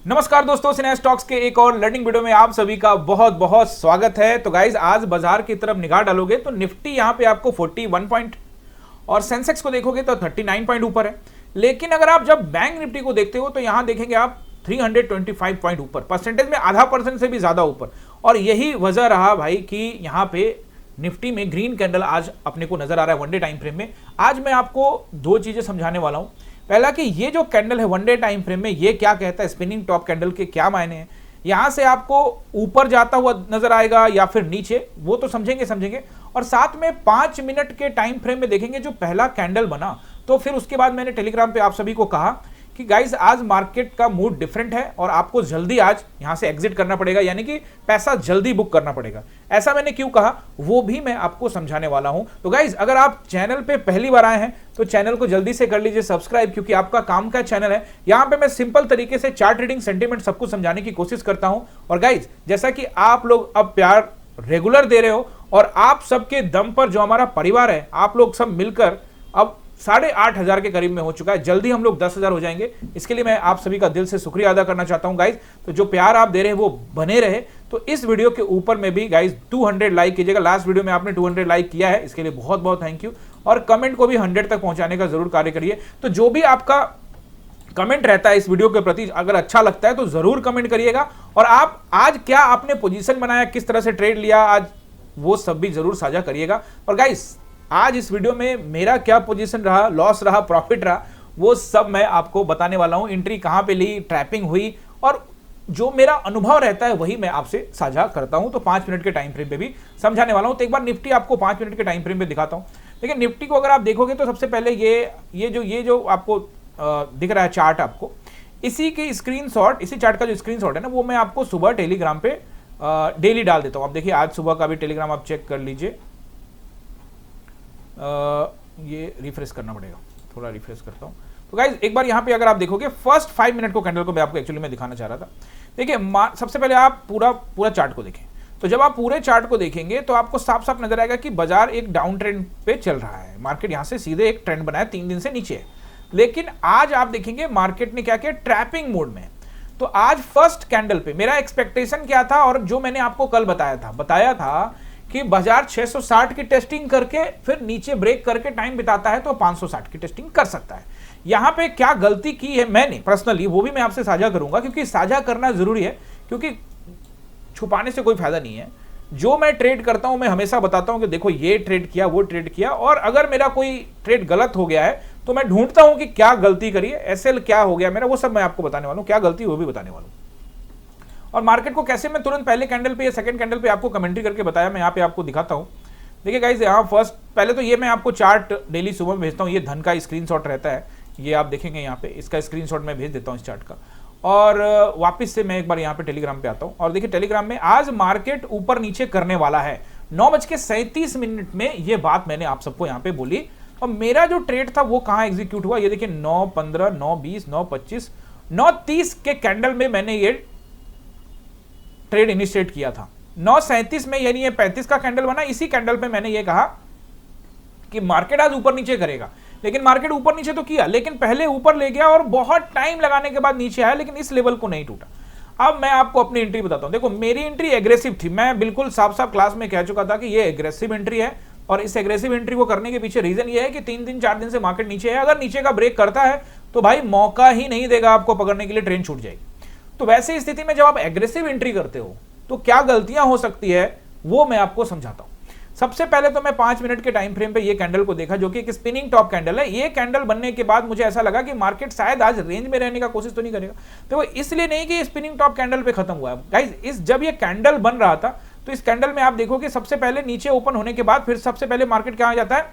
नमस्कार दोस्तों, सिने स्टॉक्स के एक और लर्निंग वीडियो में आप सभी का बहुत बहुत स्वागत है। तो गाइज आज बाजार की तरफ निगाह डालोगे तो निफ्टी यहां पे आपको 41 पॉइंट और सेंसेक्स को देखोगे तो 39 पॉइंट ऊपर है। लेकिन अगर आप जब बैंक निफ्टी को देखते हो तो यहां देखेंगे आप 325 पॉइंट ऊपर, परसेंटेज में आधा % से भी ज्यादा ऊपर। और यही वजह रहा भाई कि यहां पे निफ्टी में ग्रीन कैंडल आज अपने को नजर आ रहा है वन डे टाइम फ्रेम में। आज मैं आपको दो चीजें समझाने वाला हूं। पहला कि ये जो कैंडल है वन डे टाइम फ्रेम में ये क्या कहता है, स्पिनिंग टॉप कैंडल के क्या मायने हैं, यहां से आपको ऊपर जाता हुआ नजर आएगा या फिर नीचे, वो तो समझेंगे। और साथ में 5 मिनट के टाइम फ्रेम में देखेंगे जो पहला कैंडल बना। तो फिर उसके बाद मैंने टेलीग्राम पे आप सभी को कहा कि गाइज आज मार्केट का मूड डिफरेंट है और आपको जल्दी आज यहां से एग्जिट करना पड़ेगा, यानी कि पैसा जल्दी बुक करना पड़ेगा। ऐसा मैंने क्यों कहा वो भी मैं आपको समझाने वाला हूं। तो गाइज अगर आप चैनल पे पहली बार आए हैं तो चैनल को जल्दी से कर लीजिए सब्सक्राइब, क्योंकि आपका काम का चैनल है। यहां पे मैं सिंपल तरीके से चार्ट रीडिंग, सेंटीमेंट सब कुछ समझाने की कोशिश करता हूं। और गाइज जैसा कि आप लोग अब प्यार रेगुलर दे रहे हो और आप सबके दम पर जो हमारा परिवार है, आप लोग सब मिलकर अब 8,500 के करीब में हो चुका है। जल्दी हम लोग 10,000 हो जाएंगे। इसके लिए मैं आप सभी का दिल से शुक्रिया अदा करना चाहता हूं गाइज। तो जो प्यार आप दे रहे हैं वो बने रहे। तो इस वीडियो के ऊपर में भी गाइज 200 लाइक कीजिएगा। लास्ट वीडियो में आपने 200 लाइक किया है, इसके लिए बहुत बहुत थैंक यू। और कमेंट को भी 100 तक पहुंचाने का जरूर कार्य करिए। तो जो भी आपका कमेंट रहता है इस वीडियो के प्रति, अगर अच्छा लगता है तो जरूर कमेंट करिएगा। और आप आज क्या आपने पोजीशन बनाया, किस तरह से ट्रेड लिया आज, वो सब भी जरूर साझा करिएगा। और गाइज आज इस वीडियो में मेरा क्या पोजीशन रहा, लॉस रहा, प्रॉफिट रहा, वो सब मैं आपको बताने वाला हूं। एंट्री कहां पे ली, ट्रैपिंग हुई, और जो मेरा अनुभव रहता है वही मैं आपसे साझा करता हूं। तो 5 मिनट के टाइम फ्रेम पे भी समझाने वाला हूं। तो एक बार निफ्टी आपको 5 मिनट के टाइम फ्रेम पे दिखाता हूं। देखिए निफ्टी को अगर आप देखोगे तो सबसे पहले ये जो आपको दिख रहा है चार्ट, आपको इसी के स्क्रीनशॉट, इसी चार्ट का जो स्क्रीनशॉट है ना, वो मैं आपको सुबह टेलीग्राम पे डेली डाल देता हूं। आप देखिए आज सुबह का भी टेलीग्राम आप चेक कर लीजिए। ये रिफ्रेश करना पड़ेगा, थोड़ा रिफ्रेश करता हूं। तो गाइज एक बार यहां पे अगर आप देखोगे फर्स्ट 5 मिनट को कैंडल को मैं आपको एक्चुअली में दिखाना चाह रहा था। देखिए सबसे पहले आप पूरा चार्ट को देखें। तो जब आप पूरे चार्ट को देखेंगे तो आपको साफ साफ नजर आएगा कि बाजार एक डाउन ट्रेंड पे चल रहा है। मार्केट यहां से सीधे एक ट्रेंड बनाया, 3 दिन से नीचे है। लेकिन आज आप देखेंगे मार्केट ने क्या किया, ट्रैपिंग मोड में। तो आज फर्स्ट कैंडल पे मेरा एक्सपेक्टेशन क्या था, और जो मैंने आपको कल बताया था कि बाजार 660 की टेस्टिंग करके फिर नीचे ब्रेक करके टाइम बिताता है तो 560 की टेस्टिंग कर सकता है। यहां पे क्या गलती की है मैंने पर्सनली, वो भी मैं आपसे साझा करूंगा, क्योंकि साझा करना जरूरी है, क्योंकि छुपाने से कोई फायदा नहीं है। जो मैं ट्रेड करता हूं मैं हमेशा बताता हूं कि देखो ये ट्रेड किया, वो ट्रेड किया, और अगर मेरा कोई ट्रेड गलत हो गया है तो मैं ढूंढता हूं कि क्या गलती करी है, एसएल क्या हो गया मेरा, वो सब मैं आपको बताने वाला हूं। क्या गलती वो भी बताने वाला हूं। और मार्केट को कैसे मैं तुरंत पहले कैंडल पे या सेकंड कैंडल पे आपको कमेंट्री करके बताया, मैं यहाँ पे आपको दिखाता हूँ। देखिए गाइस यहाँ फर्स्ट पहले तो ये मैं आपको चार्ट डेली सुबह में भेजता हूँ। ये धन का स्क्रीनशॉट रहता है, ये आप देखेंगे यहाँ पे, इसका स्क्रीनशॉट मैं भेज देता हूँ इस चार्ट का। और वापस से मैं एक बार यहाँ पे टेलीग्राम पे आता हूँ। और देखिए टेलीग्राम में आज मार्केट ऊपर नीचे करने वाला है। 9:37 में ये बात मैंने आप सबको यहाँ पे बोली। और मेरा जो ट्रेड था वो कहाँ एग्जीक्यूट हुआ, ये देखिए 9:15, 9:20, 9:25, 9:30 के कैंडल में मैंने ये ट्रेड इनिशिएट किया था। 9:37 में, यानी ये 35 का कैंडल बना। इसी कैंडल पे मैंने ये कहा कि मार्केट आज ऊपर नीचे करेगा। लेकिन मार्केट ऊपर नीचे तो किया, लेकिन पहले ऊपर ले गया और बहुत टाइम लगाने के बाद नीचे आया, लेकिन इस लेवल को नहीं टूटा। अब मैं आपको अपनी एंट्री बताता हूं। देखो मेरी एंट्री एग्रेसिव थी, मैं बिल्कुल साफ साफ क्लास में कह चुका था कि ये एग्रेसिव एंट्री है। और इस एग्रेसिव एंट्री को करने के पीछे रीजन ये है कि 3 दिन 4 दिन से मार्केट नीचे है। अगर नीचे का ब्रेक करता है तो भाई मौका ही नहीं देगा आपको पकड़ने के लिए, ट्रेन छूट जाएगी। तो वैसे स्थिति में जब आप एग्रेसिव एंट्री करते हो तो क्या गलतियां हो सकती है वो मैं आपको समझाता हूं। सबसे पहले तो मैं 5 मिनट के टाइम फ्रेम पे ये कैंडल को देखा, जो कि एक स्पिनिंग टॉप कैंडल है। ये कैंडल बनने के बाद मुझे ऐसा लगा कि मार्केट शायद आज रेंज में रहने का कोशिश तो नहीं करेगा। तो वो इसलिए नहीं कि स्पिनिंग टॉप कैंडल पे खत्म हुआ है गाइस। जब ये कैंडल बन रहा था तो इस कैंडल में आप देखो कि सबसे पहले नीचे ओपन होने के बाद फिर सबसे पहले मार्केट क्या आ जाता है,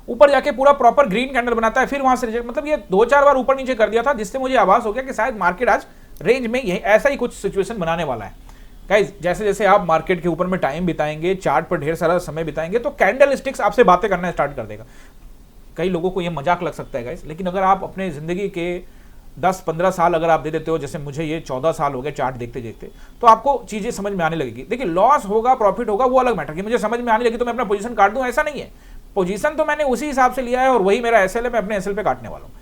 ऊपर जाके पूरा प्रॉपर ग्रीन कैंडल बनाता है, फिर वहां से रिजेक्ट, मतलब ये 2-4 बार ऊपर नीचे कर दिया था, जिससे मुझे आभास हो गया कि शायद मार्केट आज रेंज में यही ऐसा ही कुछ सिचुएशन बनाने वाला है। गाइस जैसे जैसे आप मार्केट के ऊपर में टाइम बिताएंगे, चार्ट पर ढेर सारा समय बिताएंगे, तो कैंडल स्टिक्स आपसे बातें करना स्टार्ट कर देगा। कई लोगों को ये मजाक लग सकता है गाइस, लेकिन अगर आप अपने जिंदगी के 10-15 साल अगर आप दे देते हो, जैसे मुझे ये 14 साल हो गए चार्ट देखते देखते, तो आपको चीजें समझ में आने लगेगी। देखिए लॉस होगा प्रॉफिट होगा वो अलग मैटर, कि मुझे समझ में आने लगी तो मैं अपना पोजीशन काट दूं, ऐसा नहीं है। पोजीशन तो मैंने उसी हिसाब से लिया है और वही मेरा एसएल है, मैं अपने एसएल पे काटने वाला हूं।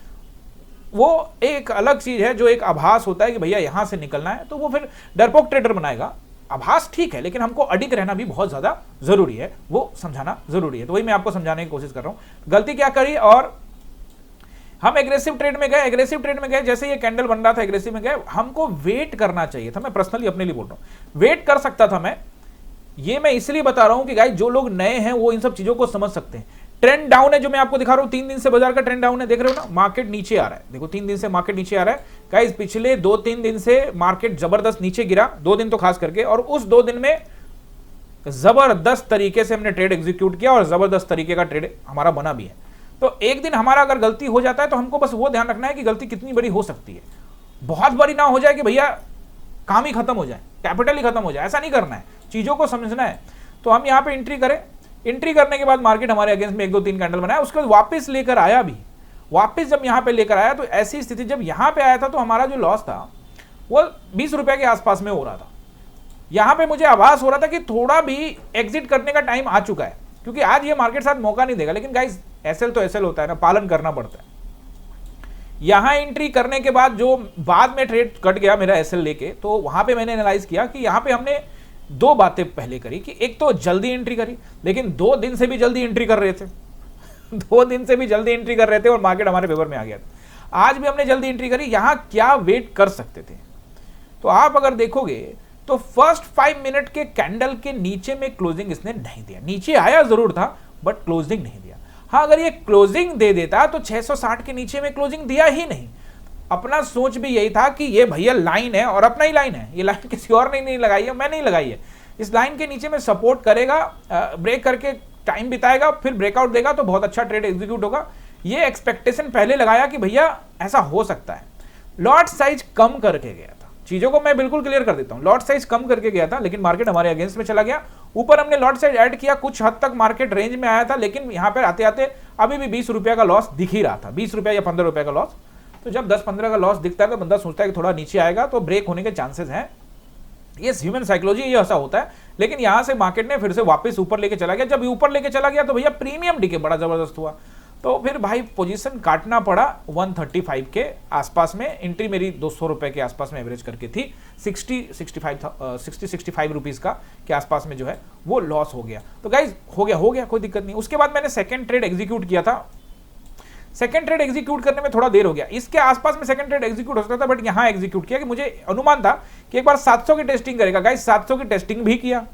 वो एक अलग चीज है, जो एक आभास होता है कि भैया यहां से निकलना है, तो वो फिर डरपोक ट्रेडर बनाएगा। आभास ठीक है, लेकिन हमको अडिग रहना भी बहुत ज्यादा जरूरी है, वो समझाना जरूरी है। तो वही मैं आपको समझाने की कोशिश कर रहा हूं। गलती क्या करी, और हम एग्रेसिव ट्रेड में गए। एग्रेसिव ट्रेड में गए, जैसे ये कैंडल बन रहा था, एग्रेसिव में गए, हमको वेट करना चाहिए था। मैं पर्सनली अपने लिए बोल रहा हूं, वेट कर सकता था मैं। ये मैं इसलिए बता रहा हूं कि गाइस जो लोग नए हैं वो इन सब चीजों को समझ सकते हैं। ट्रेंड डाउन है, जो मैं आपको दिखा रहा हूं, 3 दिन से बाजार का ट्रेंड डाउन है, देख रहे हो ना, मार्केट नीचे आ रहा है। देखो 3 दिन से मार्केट नीचे आ रहा है गाइस। पिछले 2-3 दिन से मार्केट जबरदस्त नीचे गिरा, 2 दिन तो खास करके, और उस 2 दिन में जबरदस्त तरीके से हमने ट्रेड एग्जीक्यूट किया और जबरदस्त तरीके का ट्रेड हमारा बना भी है। तो एक दिन हमारा अगर गलती हो जाता है तो हमको बस वो ध्यान रखना है कि गलती कितनी बड़ी हो सकती है। बहुत बड़ी ना हो जाए कि भैया काम ही खत्म हो जाए, कैपिटल ही खत्म हो जाए, ऐसा नहीं करना है, चीजों को समझना है। तो हम यहाँ पे एंट्री करें, एंट्री करने के बाद मार्केट हमारे अगेंस्ट में 1-2-3 कैंडल बनाया, उसके बाद वापस लेकर आया भी। वापस जब यहाँ पे लेकर आया तो ऐसी स्थिति, जब यहाँ पे आया था तो हमारा जो लॉस था वो 20 रुपए के आसपास में हो रहा था। यहाँ पे मुझे आभास हो रहा था कि थोड़ा भी एग्जिट करने का टाइम आ चुका है, क्योंकि आज ये मार्केट साथ मौका नहीं देगा। लेकिन गाइस एसएल तो एसएल होता है ना, पालन करना पड़ता है। यहां एंट्री करने के बाद जो बाद में ट्रेड कट गया मेरा एसएल लेके, तो वहां पे मैंने एनालाइज किया कि यहां पे हमने 2 बातें पहले करी कि एक तो जल्दी एंट्री करी, लेकिन 2 दिन से भी जल्दी एंट्री कर रहे थे 2 दिन से भी जल्दी एंट्री कर रहे थे और मार्केट हमारे फेवर में आ गया था। आज भी हमने जल्दी एंट्री करी। यहां क्या वेट कर सकते थे, तो आप अगर देखोगे तो फर्स्ट 5 मिनट के कैंडल के नीचे में क्लोजिंग इसने नहीं दिया। नीचे आया जरूर था बट क्लोजिंग नहीं दिया। हाँ, अगर ये क्लोजिंग दे देता तो 660 के नीचे में क्लोजिंग दिया ही नहीं। अपना सोच भी यही था कि ये भैया लाइन है और अपना ही लाइन है, ये लाइन किसी और ने नहीं लगाई है, मैं नहीं लगाई है। इस लाइन के नीचे में सपोर्ट करेगा, ब्रेक करके टाइम बिताएगा, फिर ब्रेकआउट देगा तो बहुत अच्छा ट्रेड एग्जीक्यूट होगा। ये एक्सपेक्टेशन पहले लगाया कि भैया ऐसा हो सकता है। लॉट साइज कम करके गया था, चीजों को मैं बिल्कुल क्लियर कर देता हूं। लॉट साइज कम करके गया था, लेकिन मार्केट हमारे अगेंस्ट में चला गया। ऊपर हमने लॉट साइज ऐड किया, कुछ हद तक मार्केट रेंज में आया था, लेकिन यहां पर आते आते अभी भी 20 रुपए का लॉस दिख ही रहा था, 20 रुपए या 15 रुपए का लॉस। तो जब 10-15 का लॉस दिखता है तो बंदा सोचता है कि थोड़ा नीचे आएगा तो ब्रेक होने के चांसेस हैं। ये ह्यूमन साइकोलॉजी, ये ऐसा होता है। लेकिन यहां से मार्केट ने फिर से वापस ऊपर लेके चला गया। जब ऊपर लेके चला गया तो भैया प्रीमियम डीके बड़ा जबरदस्त हुआ, तो फिर भाई पोजीशन काटना पड़ा 135 के आसपास में। एंट्री मेरी 200 रुपए के आसपास में एवरेज करके थी, 60-65 रुपीज का के आसपास में जो है वो लॉस हो गया। तो गाइज हो गया, कोई दिक्कत नहीं। उसके बाद मैंने सेकंड ट्रेड एग्जीक्यूट किया था। सेकंड ट्रेड एग्जीक्यूट करने में थोड़ा देर हो गया, इसके आसपास में सेकंड ट्रेड एग्जीक्यूट हो सकता था, बट यहां एग्जीक्यूट किया कि मुझे अनुमान था कि एक बार 700 की टेस्टिंग करेगा। गाइस 700 की टेस्टिंग भी किया,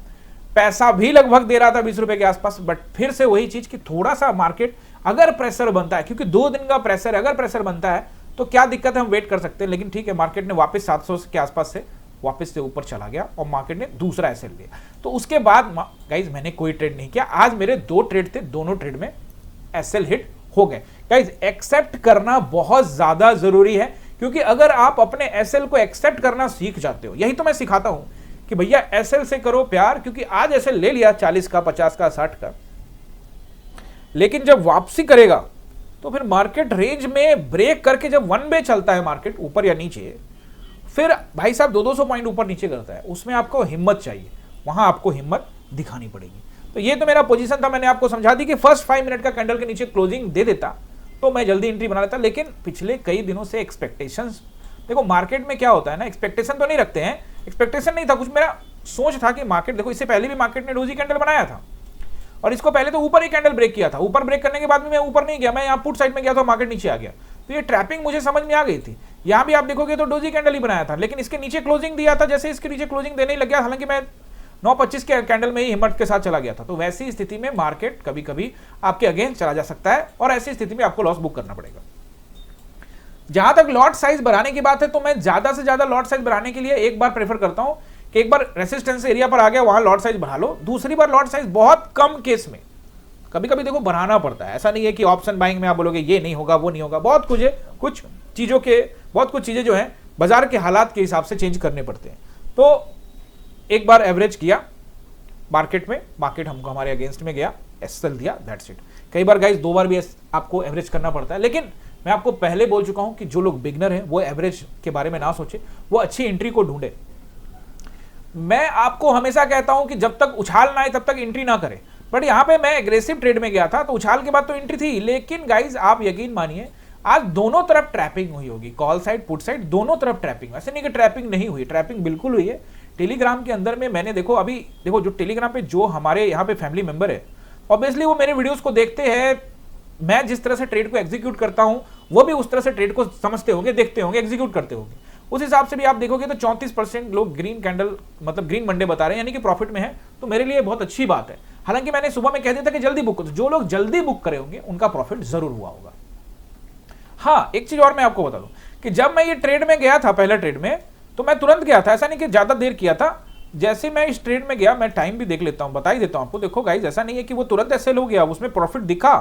पैसा भी लगभग दे रहा था 20 रुपए के आसपास, बट फिर से वही चीज कि थोड़ा सा मार्केट अगर प्रेशर बनता है, क्योंकि 2 दिन का प्रेशर, अगर प्रेशर बनता है तो क्या दिक्कत है, हम वेट कर सकते हैं। लेकिन ठीक है, मार्केट ने वापस 700 के आसपास से वापस से ऊपर चला गया और मार्केट ने दूसरा एसएल लिया। तो उसके बाद गाइज मैंने कोई ट्रेड नहीं किया। आज मेरे 2 ट्रेड थे, दोनों ट्रेड में एसएल हिट हो गए। गाइज एक्सेप्ट करना बहुत ज्यादा जरूरी है, क्योंकि अगर आप अपने एसएल को एक्सेप्ट करना सीख जाते हो, यही तो मैं सिखाता हूं कि भैया एसएल से करो प्यार। क्योंकि आज एसएल ले लिया 40 का, 50 का, 60 का, लेकिन जब वापसी करेगा तो फिर मार्केट रेंज में ब्रेक करके जब वन वे चलता है मार्केट ऊपर या नीचे, फिर भाई साहब 200 पॉइंट ऊपर नीचे करता है, उसमें आपको हिम्मत चाहिए, वहां आपको हिम्मत दिखानी पड़ेगी। तो ये तो मेरा पोजीशन था, मैंने आपको समझा दी कि फर्स्ट 5 मिनट का कैंडल के नीचे क्लोजिंग दे देता तो मैं जल्दी एंट्री बना लेता। लेकिन पिछले कई दिनों से एक्सपेक्टेशंस, देखो मार्केट में क्या होता है ना, एक्सपेक्टेशन तो नहीं रखते हैं, एक्सपेक्टेशन नहीं था कुछ, मेरा सोच था कि मार्केट, देखो इससे पहले भी मार्केट ने डोजी कैंडल बनाया था और इसको पहले तो ऊपर ही कैंडल ब्रेक किया था। ऊपर ब्रेक करने के बाद भी मैं ऊपर नहीं गया, मैं यहाँ पुट साइड में गया था, मार्केट नीचे आ गया। तो ये ट्रैपिंग मुझे समझ में आ गई थी। यहाँ भी आप देखोगे तो डोजी कैंडल ही बनाया था, लेकिन इसके नीचे क्लोजिंग दिया था, जैसे इसके नीचे क्लोजिंग देने ही लग गया, हालांकि मैं 9.25 के कैंडल में ही हिम्मत के साथ चला गया था। तो वैसी स्थिति में मार्केट कभी कभी आपके अगेंस्ट चला जा सकता है और ऐसी स्थिति में आपको लॉस बुक करना पड़ेगा। जहां तक लॉट साइज बढ़ाने की बात है, तो मैं ज्यादा से ज्यादा लॉट साइज बढ़ाने के लिए एक बार प्रेफर करता हूं कि एक बार रेसिस्टेंस एरिया पर आ गया वहां लॉट साइज बढ़ा लो। दूसरी बार लॉट साइज बहुत कम केस में, कभी कभी देखो बढ़ाना पड़ता है, ऐसा नहीं है कि ऑप्शन बाइंग में आप बोलोगे ये नहीं होगा वो नहीं होगा, बहुत कुछ है, कुछ चीजें जो है बाजार के हालात के हिसाब से चेंज करने पड़ते हैं। तो एक बार एवरेज किया मार्केट में, मार्केट हमको हमारे अगेंस्ट में गया, एसएल दिया, दैट्स इट। कई बार गाइस 2 बार भी आपको एवरेज करना पड़ता है, लेकिन मैं आपको पहले बोल चुका हूं कि जो लोग बिगनर हैं वो एवरेज के बारे में ना सोचे, वो अच्छी एंट्री को ढूंढे। मैं आपको हमेशा कहता हूं कि जब तक उछाल ना आए तब तक एंट्री ना करें, बट यहां पे मैं एग्रेसिव ट्रेड में गया था तो उछाल के बाद तो एंट्री थी। लेकिन गाइज आप यकीन मानिए, आज दोनों तरफ ट्रैपिंग हुई होगी, कॉल साइड पुट साइड दोनों तरफ ट्रैपिंग, ऐसे नहीं कि ट्रैपिंग नहीं हुई, ट्रैपिंग बिल्कुल हुई है। टेलीग्राम के अंदर में मैंने देखो अभी देखो जो टेलीग्राम पे जो हमारे यहाँ पे फैमिली मेंबर है, ऑब्वियसली वो मेरे वीडियोस को देखते हैं, मैं जिस तरह से ट्रेड को एग्जीक्यूट करता हूं वो भी उस तरह से ट्रेड को समझते होंगे, देखते होंगे, एग्जीक्यूट करते होंगे। उस हिसाब से भी आप देखोगे तो 34% लोग ग्रीन कैंडल मतलब ग्रीन मंडे बता रहे हैं, यानी कि प्रॉफिट में है, तो मेरे लिए बहुत अच्छी बात है। हालांकि मैंने सुबह में कह दिया था कि जल्दी बुक करो, जो लोग जल्दी बुक करे होंगे उनका प्रॉफिट जरूर हुआ होगा। हाँ, एक चीज और मैं आपको बता दूं कि जब मैं ये ट्रेड में गया था, पहला ट्रेड में, तो मैं तुरंत गया था, ऐसा नहीं कि ज्यादा देर किया था। जैसे मैं इस ट्रेड में गया, मैं टाइम भी देख लेता हूं, बता ही देता हूं आपको। देखो गाइज, ऐसा नहीं है कि वो तुरंत ऐसे हो गया, उसमें प्रॉफिट दिखा।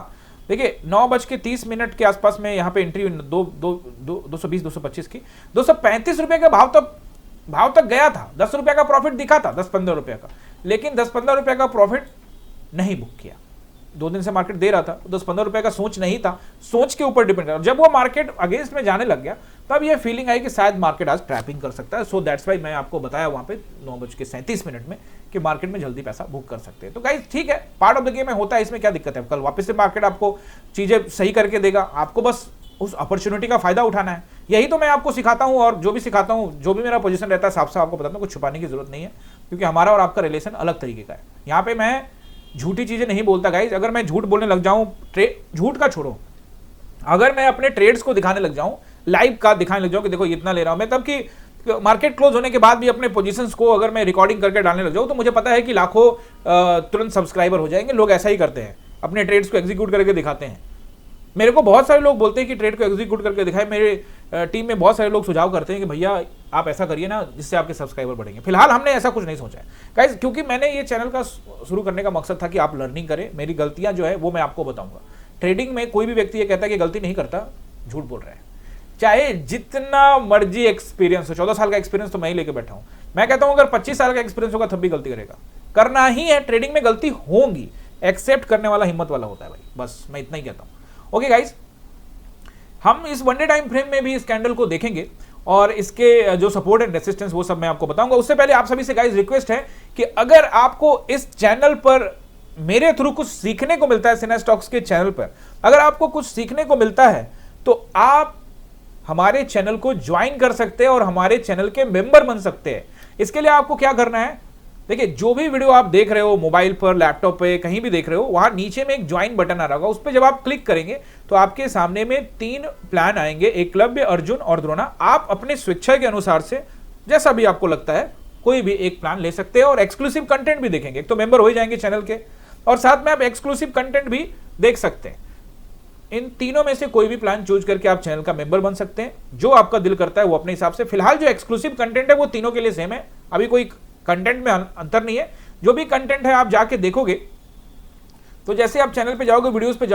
देखिए 9:30 के आसपास में यहाँ पे एंट्री 220 225 की, 235 रुपए का भाव तक गया था, 10 रुपए का प्रॉफिट दिखा था, 10-15 रुपए का, लेकिन 10-15 रुपए का प्रॉफिट नहीं बुक किया। 2 दिन से मार्केट दे रहा था, 10-15 रुपए का सोच नहीं था, सोच के ऊपर डिपेंड कर। जब वो मार्केट अगेंस्ट में जाने लग गया, तब ये फीलिंग आई कि शायद मार्केट आज ट्रैपिंग कर सकता है। सो दैट्स वाई मैं आपको बताया वहां पे 9:37 में कि मार्केट में जल्दी पैसा बुक कर सकते हैं। तो गाइस ठीक है, पार्ट ऑफ द गेम में होता है, इसमें क्या दिक्कत है। कल वापस से मार्केट आपको चीजें सही करके देगा, आपको बस उस अपॉर्चुनिटी का फायदा उठाना है। यही तो मैं आपको सिखाता हूं, और जो भी सिखाता हूं, जो भी मेरा पोजीशन रहता है, साफ साफ आपको बताता हूं, कुछ छुपाने की जरूरत नहीं है, क्योंकि हमारा और आपका रिलेशन अलग तरीके का है। यहाँ पे मैं झूठी चीजें नहीं बोलता गाइज। अगर मैं झूठ बोलने लग जाऊं, झूठ का छोड़ो, अगर मैं अपने ट्रेड्स को दिखाने लग जाऊं, लाइव का दिखाने लग जाऊं कि देखो इतना ले रहा हूं मैं, तब कि मार्केट क्लोज होने के बाद भी अपने पोजीशंस को अगर मैं रिकॉर्डिंग करके डालने लग जाऊं, तो मुझे पता है कि लाखों तुरंत सब्सक्राइबर हो जाएंगे। लोग ऐसा ही करते हैं, अपने ट्रेड्स को एग्जीक्यूट करके दिखाते हैं। मेरे को बहुत सारे लोग बोलते हैं कि ट्रेड को एग्जीक्यूट करके दिखाए। मेरे टीम में बहुत सारे लोग सुझाव करते हैं कि भैया आप ऐसा करिए ना, जिससे आपके सब्सक्राइबर बढ़ेंगे। फिलहाल हमने ऐसा कुछ नहीं सोचा है गाइस, क्योंकि मैंने ये चैनल का शुरू करने का मकसद था कि आप लर्निंग करें, मेरी गलतियां जो है वो मैं आपको बताऊंगा। ट्रेडिंग में कोई भी व्यक्ति ये कहता है कि गलती नहीं करता, झूठ बोल रहा है। चाहे जितना मर्जी एक्सपीरियंस हो, 14 साल का एक्सपीरियंस तो मैं ही लेके बैठा हूं। मैं कहता हूं अगर 25 साल का एक्सपीरियंस होगा तब भी गलती करेगा, करना ही है। ट्रेडिंग में गलती होंगी, एक्सेप्ट करने वाला हिम्मत वाला होता है भाई, बस मैं इतना ही कहता हूं। ओके गाइस, हम इस वनडे टाइम फ्रेम में भी इस कैंडल को देखेंगे और इसके जो सपोर्ट एंड रेसिस्टेंस वो सब मैं आपको बताऊंगा। उससे पहले आप सभी से गाइस रिक्वेस्ट है कि अगर आपको इस चैनल पर मेरे थ्रू कुछ सीखने को मिलता है, सिन्हा स्टॉक्स के चैनल पर अगर आपको कुछ सीखने को मिलता है, तो आप हमारे चैनल को ज्वाइन कर सकते हैं और हमारे चैनल के मेंबर बन सकते हैं। इसके लिए आपको क्या करना है, देखिए जो भी वीडियो आप देख रहे हो, मोबाइल पर, लैपटॉप पे, कहीं भी देख रहे हो, वहां नीचे में एक ज्वाइन बटन आ रहा होगा, उस पर जब आप क्लिक करेंगे तो आपके सामने में 3 प्लान आएंगे, एकलव्य, अर्जुन और द्रोणा। आप अपने स्वेच्छा के अनुसार से जैसा भी आपको लगता है कोई भी एक प्लान ले सकते हैं और एक्सक्लूसिव कंटेंट भी देखेंगे। एक तो मेंबर हो जाएंगे चैनल के, और साथ में आप एक्सक्लूसिव कंटेंट भी देख सकते हैं। इन तीनों में से कोई भी प्लान चूज करके आप चैनल का मेंबर बन सकते हैं, जो आपका दिल करता है वो अपने हिसाब से। फिलहाल जो एक्सक्लूसिव कंटेंट है वो तीनों के लिए सेम है, अभी कोई कंटेंट में अंतर नहीं है। जो भी कंटेंट है आप जाके देखोगे, तो जैसे आप चैनल पे जाओगे, वीडियोस पे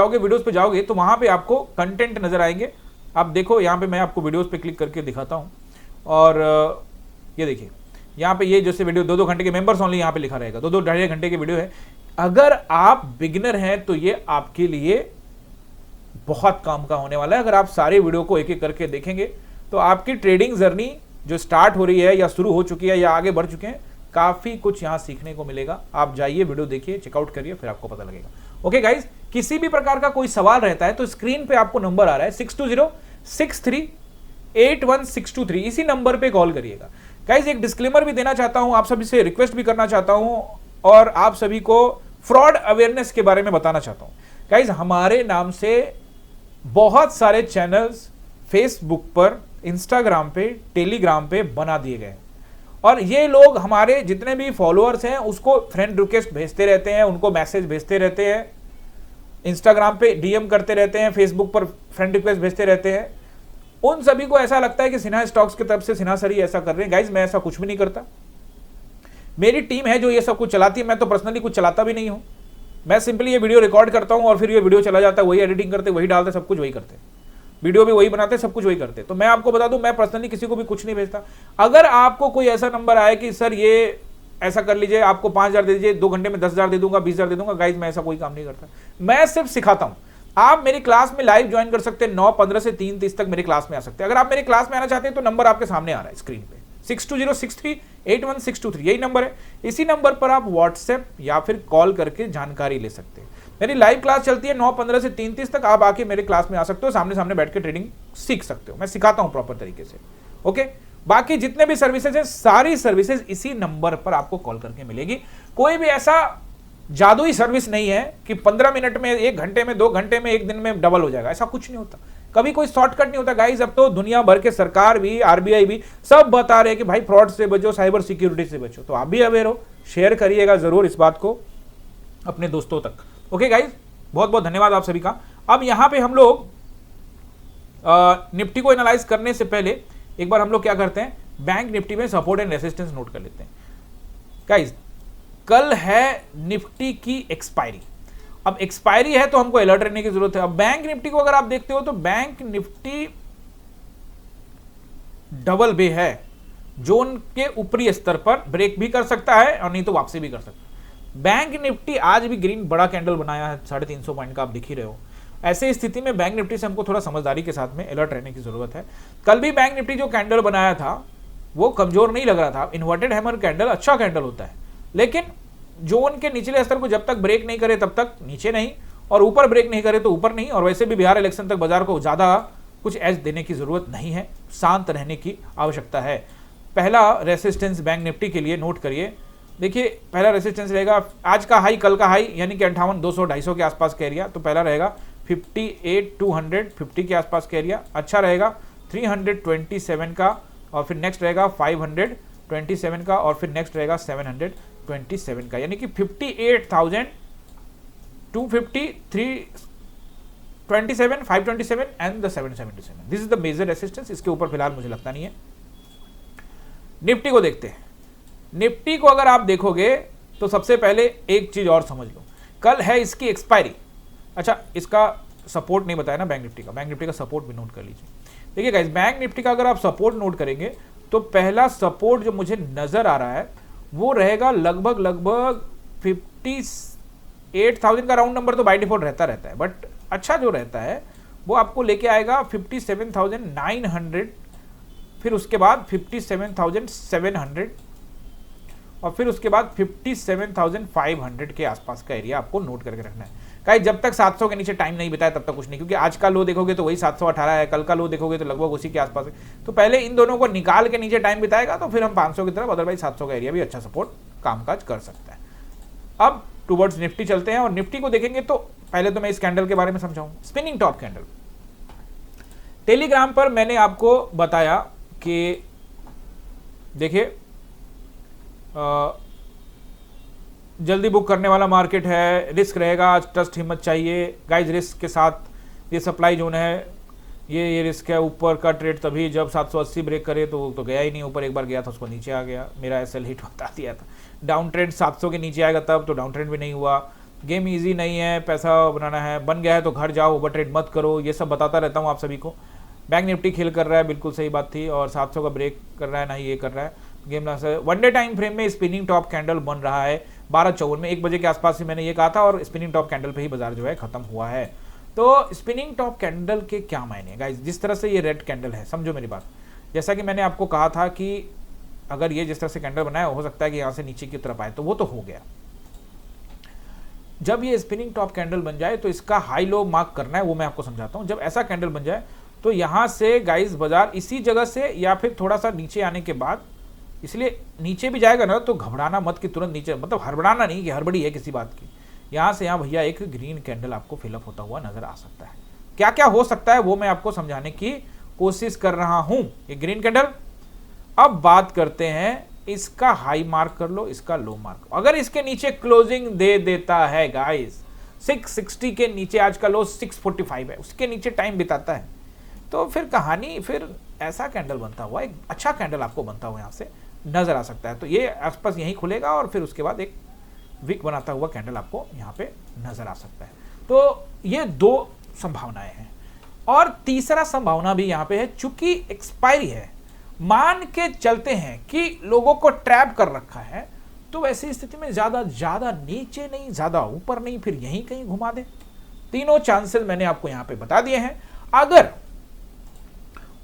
जाओगे तो वहां पे आपको कंटेंट नजर आएंगे। आप देखो यहाँ पे मैं आपको वीडियोस पे क्लिक करके दिखाता हूँ, और ये देखिए यहाँ पे ये जैसे वीडियो 2-2 घंटे के मेंबर्स ओनली यहाँ पे लिखा रहेगा, 2-2 घंटे के वीडियो है। अगर आप बिगिनर हैं तो ये आपके लिए बहुत काम का होने वाला है। अगर आप सारे वीडियो को एक एक करके देखेंगे तो आपकी ट्रेडिंग जर्नी जो स्टार्ट हो रही है या शुरू हो चुकी है या आगे बढ़ चुके हैं, काफी कुछ यहां सीखने को मिलेगा। आप जाइए, वीडियो देखिए, चेकआउट करिए, फिर आपको पता लगेगा। ओके गाइज, किसी भी प्रकार का कोई सवाल रहता है तो स्क्रीन पे आपको नंबर आ रहा है 6206381623, इसी नंबर पे कॉल करिएगा। गाइज एक डिस्क्लेमर भी देना चाहता हूं, आप सभी से रिक्वेस्ट भी करना चाहता हूं और आप सभी को फ्रॉड अवेयरनेस के बारे में बताना चाहता हूं। गाइज हमारे नाम से बहुत सारे चैनल्स फेसबुक पर, इंस्टाग्राम पे, टेलीग्राम पे बना दिए गए, और ये लोग हमारे जितने भी फॉलोअर्स हैं उसको फ्रेंड रिक्वेस्ट भेजते रहते हैं, उनको मैसेज भेजते रहते हैं, इंस्टाग्राम पे डीएम करते रहते हैं, फेसबुक पर फ्रेंड रिक्वेस्ट भेजते रहते हैं। उन सभी को ऐसा लगता है कि सिन्हा स्टॉक्स की तरफ से सिन्हा सर ही ऐसा कर रहे हैं। गाइज मैं ऐसा कुछ भी नहीं करता, मेरी टीम है जो ये सब कुछ चलाती है। मैं तो पर्सनली कुछ चलाता भी नहीं हूं, मैं सिंपली ये वीडियो रिकॉर्ड करता हूं और फिर ये वीडियो चला जाता है, वही एडिटिंग करते, वही डालते, सब कुछ वही करते, वीडियो भी वही बनाते, सब कुछ वही करते। तो मैं आपको बता दूं, मैं पर्सनली किसी को भी कुछ नहीं भेजता। अगर आपको कोई ऐसा नंबर आए कि सर ये ऐसा कर लीजिए, आपको 5,000 दे दीजिए, 2 घंटे में 10,000 दे दूंगा, 20,000 दे दूंगा, गाइज मैं ऐसा कोई काम नहीं करता। मैं सिर्फ सिखाता हूं। आप मेरी क्लास में लाइव ज्वाइन कर सकते हैं, 9:15 से 3:30 तक मेरी क्लास में आ सकते हैं। अगर आप मेरी क्लास में आना चाहते हैं तो नंबर आपके सामने आ रहा है स्क्रीन पे, 6206381623, यही नंबर है। इसी नंबर पर आप व्हाट्सएप या फिर कॉल करके जानकारी ले सकते हैं। मेरी लाइव क्लास चलती है 9:15 से 3:30 तक, आप आके मेरे क्लास में आ सकते हो, सामने सामने बैठ के ट्रेडिंग सीख सकते हो, मैं सिखाता हूं प्रॉपर तरीके से। ओके, बाकी जितने भी सर्विसेज हैं सारी सर्विसेज इसी नंबर पर आपको कॉल करके मिलेगी। कोई भी ऐसा जादुई सर्विस नहीं है कि 15 मिनट में, 1 घंटे में, 2 घंटे में, 1 दिन में डबल हो जाएगा, ऐसा कुछ नहीं होता। कभी कोई शॉर्टकट नहीं होता गाइस। अब तो दुनिया भर के सरकार भी, आरबीआई भी सब बता रहे हैं कि भाई फ्रॉड से बचो, साइबर सिक्योरिटी से बचो। तो आप भी अवेयर हो, शेयर करिएगा जरूर इस बात को अपने दोस्तों तक। ओके गाइस, बहुत बहुत धन्यवाद आप सभी का। अब यहां पे हम लोग निफ्टी को एनालाइज करने से पहले एक बार हम लोग क्या करते हैं, बैंक निफ्टी में सपोर्ट एंड रेसिस्टेंस नोट कर लेते हैं। गाइस, कल है निफ्टी की एक्सपायरी। अब एक्सपायरी है तो हमको अलर्ट रहने की जरूरत है। अब बैंक निफ्टी को अगर आप देखते हो तो बैंक निफ्टी डबल बे है, जोन के ऊपरी स्तर पर ब्रेक भी कर सकता है और नहीं तो वापसी भी कर सकता है। बैंक निफ्टी आज भी ग्रीन बड़ा कैंडल बनाया है 350 पॉइंट का, आप दिख ही रहे हो। ऐसे स्थिति में बैंक निफ्टी से हमको थोड़ा समझदारी के साथ में अलर्ट रहने की जरूरत है। कल भी बैंक निफ्टी जो कैंडल बनाया था वो कमजोर नहीं लग रहा था। इन्वर्टेड हैमर कैंडल अच्छा कैंडल होता है, लेकिन जोन के निचले स्तर को जब तक ब्रेक नहीं करे तब तक नीचे नहीं, और ऊपर ब्रेक नहीं करे तो ऊपर नहीं। और वैसे भी बिहार इलेक्शन तक बाजार को ज्यादा कुछ एज देने की जरूरत नहीं है, शांत रहने की आवश्यकता है। पहला रेसिस्टेंस बैंक निफ्टी के लिए नोट करिए। देखिए, पहला रेसिस्टेंस रहेगा आज का हाई, कल का हाई, यानी कि 58, 200, 250 के आसपास का एरिया। तो पहला रहेगा 58,250 के आसपास का एरिया। अच्छा रहेगा 327 का, और फिर नेक्स्ट रहेगा 527 का, और फिर नेक्स्ट रहेगा 727 का, यानी कि 58,250, 327, 527 and the 777। This is the major resistance. इसके ऊपर फिलहाल मुझे लगता नहीं है। निफ्टी को देखते हैं। निफ्टी को अगर आप देखोगे तो सबसे पहले एक चीज और समझ लो, कल है इसकी एक्सपायरी। अच्छा, इसका सपोर्ट नहीं बताया ना बैंक निफ्टी का, बैंक निफ्टी का सपोर्ट भी नोट कर लीजिए। देखिए गाइस, बैंक निफ्टी का अगर आप सपोर्ट नोट करेंगे तो पहला सपोर्ट जो मुझे नजर आ रहा है वो रहेगा लगभग 58,000 का राउंड नंबर तो बाय डिफॉल्ट रहता है, बट अच्छा जो रहता है वो आपको लेके आएगा 57,900, फिर उसके बाद 57,700, और फिर उसके बाद 57,500 के आसपास का एरिया आपको नोट करके रखना है। गाइस, जब तक 700 के नीचे टाइम नहीं बिताए तब तक कुछ नहीं, क्योंकि आज का लो देखोगे तो वही 718 है, कल का लो देखोगे तो लगभग उसी के आसपास है। तो पहले इन दोनों को निकाल के नीचे टाइम बिताएगा तो फिर हम 500 की तरफ, अदरवाइज 700 का एरिया भी अच्छा सपोर्ट कामकाज कर सकता है। अब टुवर्ड्स निफ्टी चलते हैं, और निफ्टी को देखेंगे तो पहले तो मैं इस कैंडल के बारे में समझाऊं। स्पिनिंग टॉप कैंडल, टेलीग्राम पर मैंने आपको बताया कि देखिए जल्दी बुक करने वाला मार्केट है, रिस्क रहेगा, ट्रस्ट हिम्मत चाहिए। गाइस, रिस्क के साथ ये सप्लाई जोन है, ये रिस्क है। ऊपर का ट्रेड तभी जब 780 ब्रेक करे तो गया ही नहीं, ऊपर एक बार गया था उसको नीचे आ गया, मेरा एसएल हिट बता दिया था। डाउन ट्रेंड 700 के नीचे आएगा तब, तो डाउन ट्रेंड भी नहीं हुआ। गेम इजी नहीं है, पैसा बनाना है, बन गया है तो घर जाओ, ओवर ट्रेड मत करो, ये सब बताता रहता हूँ आप सभी को। बैंक निफ्टी खेल कर रहा है, बिल्कुल सही बात थी, और 700 का ब्रेक कर रहा है, ना ही ये कर रहा है गेम ना से। वन डे टाइम फ्रेम में स्पिनिंग टॉप कैंडल बन रहा है 12:54 में, 1 बजे के आसपास ही मैंने ये कहा था, और स्पिनिंग टॉप कैंडल पे ही बाजार जो है खत्म हुआ है। तो स्पिनिंग टॉप कैंडल के क्या मायने गाइस? जिस तरह से ये रेड कैंडल है, समझो मेरी बात, जैसा कि मैंने आपको कहा था कि अगर ये जिस तरह से कैंडल बनाया हो सकता है कि यहां से नीचे की तरफ आए, तो वो तो हो गया। जब ये स्पिनिंग टॉप कैंडल बन जाए तो इसका हाई लो मार्क करना है, वो मैं आपको समझाता हूं। जब ऐसा कैंडल बन जाए तो यहां से गाइस बाजार इसी जगह से या फिर थोड़ा सा नीचे आने के बाद, इसलिए नीचे भी जाएगा ना तो घबराना मत कि तुरंत नीचे, मतलब हड़बड़ाना नहीं कि हड़बड़ी है किसी बात की। यहां से यहां भैया एक ग्रीन कैंडल आपको फिलअप होता हुआ नजर आ सकता है। क्या क्या हो सकता है वो मैं आपको समझाने की कोशिश कर रहा हूं। ये ग्रीन कैंडल, अब बात करते हैं इसका हाई मार्क कर लो, इसका लो मार्क। अगर इसके नीचे क्लोजिंग दे देता है गाइस 660 के नीचे, आज का लो 645 है, उसके नीचे टाइम बिताता है, तो फिर कहानी, फिर ऐसा कैंडल बनता हुआ, एक अच्छा कैंडल आपको बनता हुआ यहां से नजर आ सकता है। तो ये आसपास यहीं खुलेगा और फिर उसके बाद एक विक बनाता हुआ कैंडल आपको यहाँ पे नजर आ सकता है। तो ये 2 संभावनाएं हैं, और तीसरा संभावना भी यहाँ पे है। चूंकि एक्सपायरी है, मान के चलते हैं कि लोगों को ट्रैप कर रखा है, तो ऐसी स्थिति में ज्यादा नीचे नहीं, ज्यादा ऊपर नहीं, फिर यहीं कहीं घुमा दे। तीनों चांसेस मैंने आपको यहाँ पे बता दिए हैं। अगर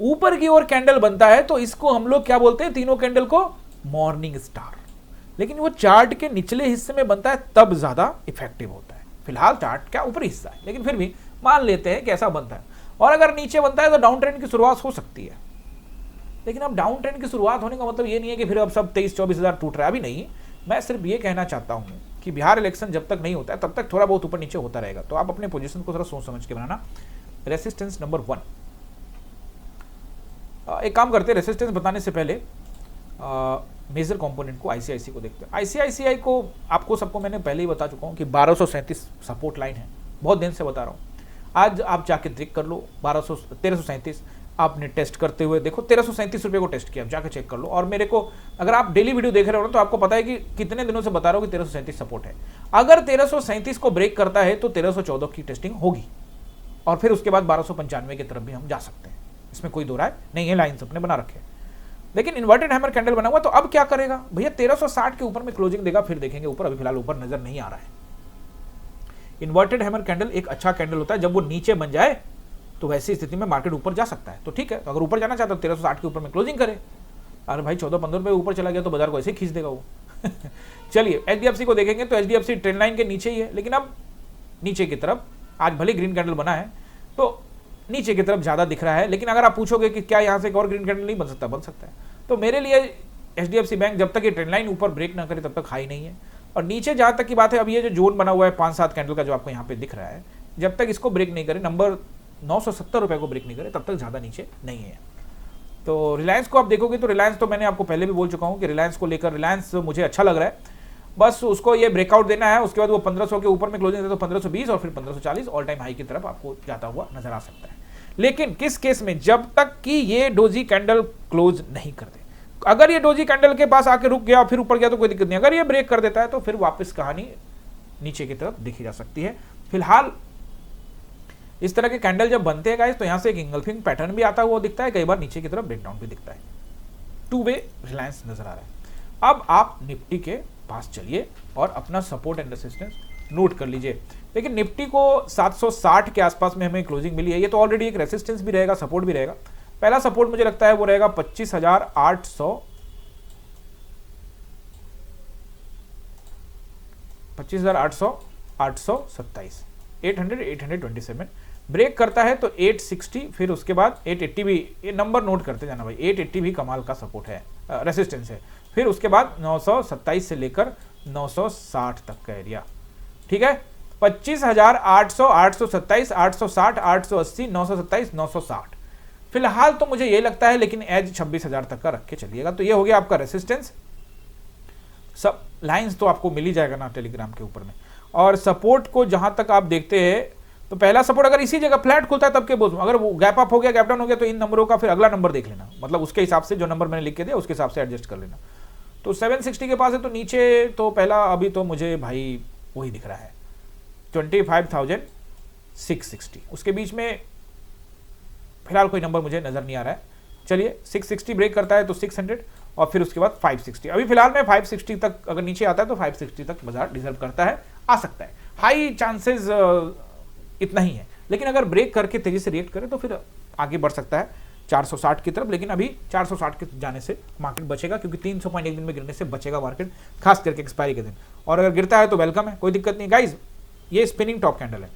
ऊपर की ओर कैंडल बनता है तो इसको हम लोग क्या बोलते हैं, तीनों कैंडल को मॉर्निंग स्टार। लेकिन वो चार्ट के निचले हिस्से में बनता है तब ज्यादा इफेक्टिव होता है। फिलहाल चार्ट क्या ऊपरी हिस्सा है, लेकिन फिर भी मान लेते हैं कि ऐसा बनता है। और अगर नीचे बनता है तो डाउन ट्रेंड की शुरुआत हो सकती है, लेकिन अब डाउन ट्रेंड की शुरुआत होने का मतलब ये नहीं है कि फिर अब सब 23-24 हज़ार टूट रहा है, अभी नहीं। मैं सिर्फ ये कहना चाहता हूँ कि बिहार इलेक्शन जब तक नहीं होता है तब तक थोड़ा बहुत ऊपर नीचे होता रहेगा, तो आप अपने पोजीशन को थोड़ा सोच समझ के बनाना। रेसिस्टेंस नंबर 1, एक काम करते हैं, रेसिस्टेंस बताने से पहले मेजर कंपोनेंट को आईसीआईसी को देखते हैं। आईसीआईसीआई को आपको सबको मैंने पहले ही बता चुका हूँ कि 1237 सपोर्ट लाइन है, बहुत दिन से बता रहा हूँ। आज आप जाके देख कर लो 1337 आपने टेस्ट करते हुए देखो, 1337 रुपये को टेस्ट किया, जाके चेक कर लो। और मेरे को अगर आप डेली वीडियो देख रहे हो ना तो आपको पता है कि कितने दिनों से बता रहा हूँ कि 1337 सपोर्ट है। अगर 1337 को ब्रेक करता है तो 1314 की टेस्टिंग होगी और फिर उसके बाद 1295 की तरफ भी हम जा सकते हैं, इसमें कोई दो राय नहीं है, लाइन्स अपने बना रखे। लेकिन इन्वर्टेड हैमर कैंडल बना हुआ, तो अब क्या करेगा भैया, 1360 के ऊपर में क्लोजिंग देगा, फिर देखेंगे ऊपर। अभी फिलहाल ऊपर नजर नहीं आ रहा है। इन्वर्टेड हैमर कैंडल एक अच्छा कैंडल होता है, जब वो नीचे बन जाए तो वैसी स्थिति में मार्केट ऊपर जा सकता है, तो ठीक है। तो अगर ऊपर जाना चाहता है 1360 के ऊपर में क्लोजिंग करे। अरे भाई 14-15 रुपये ऊपर चला गया तो बाजार को ऐसे ही खींच देगा वो। चलिए एचडीएफसी को देखेंगे तो एचडीएफसी ट्रेंड लाइन के नीचे ही है, लेकिन अब नीचे की तरफ, आज भले ग्रीन कैंडल बना है तो नीचे की तरफ ज्यादा दिख रहा है। लेकिन अगर आप पूछोगे कि क्या यहाँ से एक और ग्रीन कैंडल नहीं बन सकता, बन सकता है। तो मेरे लिए एचडीएफसी बैंक जब तक ये ट्रेंड लाइन ऊपर ब्रेक ना करे तब तक हाई नहीं है। और नीचे जहाँ तक की बात है, अब ये जो जोन बना हुआ है 5-7 कैंडल का जो आपको यहाँ पे दिख रहा है, जब तक इसको ब्रेक नहीं करे, नंबर 970 रुपये को ब्रेक नहीं करे, तब तक ज़्यादा नीचे नहीं है। तो रिलायंस को आप देखोगे तो रिलायंस तो मैंने आपको पहले भी बोल चुका हूँ कि रिलायंस को लेकर रिलायंस मुझे अच्छा लग रहा है, बस उसको ये ब्रेकआउट देना है। उसके बाद वो 1500 के ऊपर में क्लोजिंग दे तो 1520 और फिर 1540 ऑल टाइम हाई की तरफ आपको जाता हुआ नजर आ सकता है। लेकिन किस केस में, जब तक कि ये डोजी कैंडल क्लोज नहीं कर दे। अगर ये डोजी कैंडल के पास आके रुक गया फिर ऊपर गया तो कोई दिक्कत नहीं, अगर ये ब्रेक कर देता है तो फिर वापस कहानी नीचे की तरफ देखी जा सकती है। फिलहाल इस तरह के कैंडल जब बनते हैं गाइस तो यहां से एक इंगल्फिंग पैटर्न भी आता हुआ दिखता है, कई बार नीचे की तरफ ब्रेकडाउन भी दिखता है। टू वे रिलायंस नजर आ रहा है। अब आप निफ्टी के पास चलिए और अपना सपोर्ट एंड रेजिस्टेंस नोट कर लीजिए। लेकिन निफ्टी को 760 के आसपास में हमें क्लोजिंग मिली है, ये तो ऑलरेडी एक रेजिस्टेंस भी रहेगा, सपोर्ट भी रहेगा। पहला सपोर्ट मुझे लगता है वो रहेगा 25,827 800-827 ब्रेक करता है तो 860, फिर उसके बाद 880 भी, ये नंबर नोट करते जाना भाई, 880 भी कमाल का सपोर्ट है, रेसिस्टेंस है। फिर उसके बाद 927 से लेकर 960 तक का एरिया, ठीक है। 25,800, 827, 860, 880, 927, 960 फिलहाल तो मुझे ये लगता है, लेकिन एज 26,000 तक का रख के चलिएगा। तो ये हो गया आपका रेसिस्टेंस। सब लाइंस तो आपको मिल ही जाएगा ना टेलीग्राम के ऊपर में। और सपोर्ट को जहां तक आप देखते हैं तो पहला सपोर्ट अगर इसी जगह फ्लैट खुलता है तब के बोलूं, अगर वो गैप अप हो गया, गैप डाउन हो गया, तो इन नंबरों का फिर अगला नंबर देख लेना, मतलब उसके हिसाब से जो नंबर मैंने लिख के दिया उसके हिसाब से एडजस्ट कर लेना। तो 760 के पास है तो नीचे तो पहला अभी तो मुझे भाई वही दिख रहा है 25,660, उसके बीच में फिलहाल कोई नंबर मुझे नजर नहीं आ रहा है। चलिए 660 ब्रेक करता है तो 600 और फिर उसके बाद 560। अभी फिलहाल में 560 तक अगर नीचे आता है तो 560 तक बाजार डिजर्व करता है, आ सकता है। हाई चांसेस इतना ही है, लेकिन अगर ब्रेक करके तेजी से रिएक्ट करे तो फिर आगे बढ़ सकता है 460 की तरफ। लेकिन अभी 460 के जाने से मार्केट बचेगा, क्योंकि 300 पॉइंट एक दिन में गिरने से बचेगा मार्केट, खास करके एक्सपायरी के दिन। और अगर गिरता है तो वेलकम है, कोई दिक्कत नहीं। गाइज ये स्पिनिंग टॉप कैंडल है।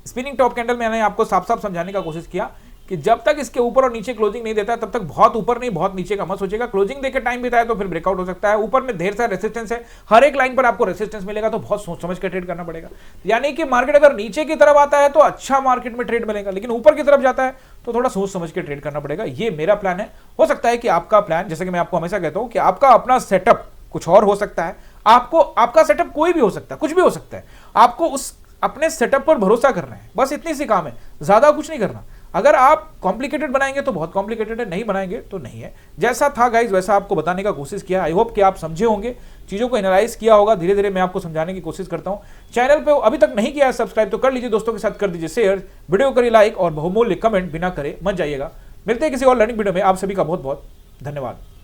स्पिनिंग टॉप कैंडल मैंने आपको साफ साफ समझाने का कोशिश किया कि जब तक इसके ऊपर और नीचे क्लोजिंग नहीं देता है तब तक बहुत ऊपर नहीं बहुत नीचे का मत सोचेगा। क्लोजिंग देकर टाइम बिताए तो फिर ब्रेकआउट हो सकता है। ऊपर में ढेर सारा रेसिस्टेंस है, हर एक लाइन पर आपको रेसिस्टेंस मिलेगा, तो बहुत सोच समझ कर ट्रेड करना पड़ेगा। यानी कि मार्केट अगर नीचे की तरफ आता है तो अच्छा मार्केट में ट्रेड मिलेगा, लेकिन ऊपर की तरफ जाता है तो थोड़ा सोच समझ के ट्रेड करना पड़ेगा। ये मेरा प्लान है। हो सकता है कि आपका प्लान, जैसे कि मैं आपको हमेशा कहता हूं कि आपका अपना सेटअप कुछ और हो सकता है, आपको आपका सेटअप कोई भी हो सकता है, कुछ भी हो सकता है। आपको उस अपने सेटअप पर भरोसा करना है, बस इतनी सी काम है, ज्यादा कुछ नहीं करना। अगर आप कॉम्प्लिकेटेड बनाएंगे तो बहुत कॉम्प्लिकेटेड है, नहीं बनाएंगे तो नहीं है। जैसा था गाइज वैसा आपको बताने का कोशिश किया। आई होप कि आप समझे होंगे, चीजों को एनालाइज किया होगा। धीरे धीरे मैं आपको समझाने की कोशिश करता हूं। चैनल पे अभी तक नहीं किया है सब्सक्राइब तो कर लीजिए, दोस्तों के साथ कर दीजिए शेयर, वीडियो करिए लाइक और बहुमूल्य कमेंट बिना करे मत जाइएगा। मिलते हैं किसी और लर्निंग वीडियो में। आप सभी का बहुत बहुत धन्यवाद।